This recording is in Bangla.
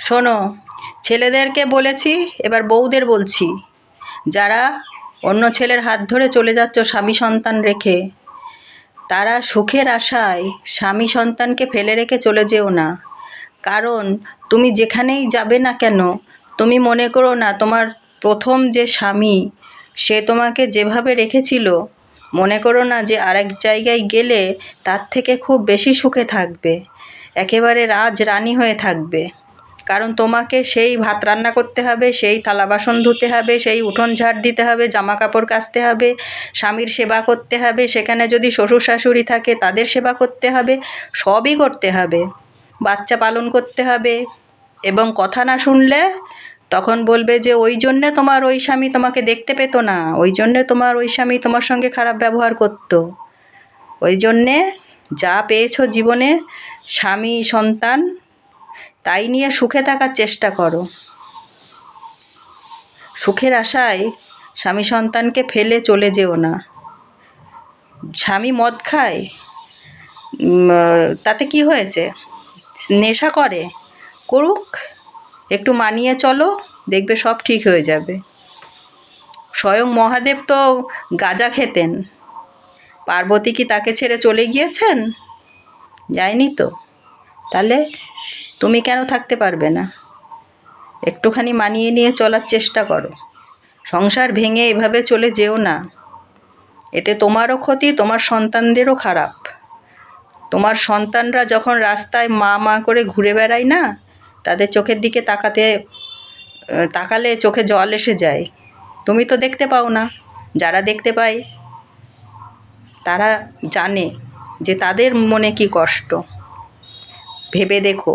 শোনো, ছেলেদেরকে বলেছি, এবার বউদের বলছি। যারা অন্য ছেলের হাত ধরে চলে যাচ্ছ স্বামী সন্তান রেখে, তারা সুখের আশায় স্বামী সন্তানকে ফেলে রেখে চলে যেও না। কারণ তুমি যেখানেই যাবে না কেন, তুমি মনে করো না তোমার প্রথম যে স্বামী, সে তোমাকে যেভাবে রেখেছিল, মনে করো না যে আরেক জায়গায় গেলে তার থেকে খুব বেশি সুখে থাকবে, একেবারে রাজরানী হয়ে থাকবে। কারণ তোমাকে সেই ভাত রান্না করতে হবে, সেই থালা বাসন ধুতে হবে, সেই উঠোন ঝাড় দিতে হবে, জামা কাপড় কাচতে হবে, স্বামীর সেবা করতে হবে, সেখানে যদি শ্বশুর শাশুড়ি থাকে তাদের সেবা করতে হবে, সবই করতে হবে, বাচ্চা পালন করতে হবে। এবং কথা না শুনলে তখন বলবে যে ওই জন্যে তোমার ওই স্বামী তোমাকে দেখতে পেতো না, ওই জন্যে তোমার ওই স্বামী তোমার সঙ্গে খারাপ ব্যবহার করতো। ওই জন্যে যা পেয়েছো জীবনে, স্বামী সন্তান, তাই নিয়ে সুখে থাকার চেষ্টা করো। সুখের আশায় স্বামী সন্তানকে ফেলে চলে যেও না। স্বামী মদ খায়, তাতে কি হয়েছে? নেশা করে, করুক, একটু মানিয়ে চলো, দেখবে সব ঠিক হয়ে যাবে। স্বয়ং মহাদেব তো গাঁজা খেতেন, পার্বতী কি তাকে ছেড়ে চলে গিয়েছেন? যায়নি তো। তাহলে তুমি কেন থাকতে পারবে না? একটুখানি মানিয়ে নিয়ে চলার চেষ্টা করো। সংসার ভেঙে এভাবে চলে যেও না, এতে তোমারও ক্ষতি, তোমার সন্তানদেরও খারাপ। তোমার সন্তানরা যখন রাস্তায় মা মা করে ঘুরে বেড়ায় না, তাদের চোখের দিকে তাকালে চোখে জল এসে যায়। তুমি তো দেখতে পাও না, যারা দেখতে পায় তারা জানে যে তাদের মনে কি কষ্ট। ভেবে দেখো।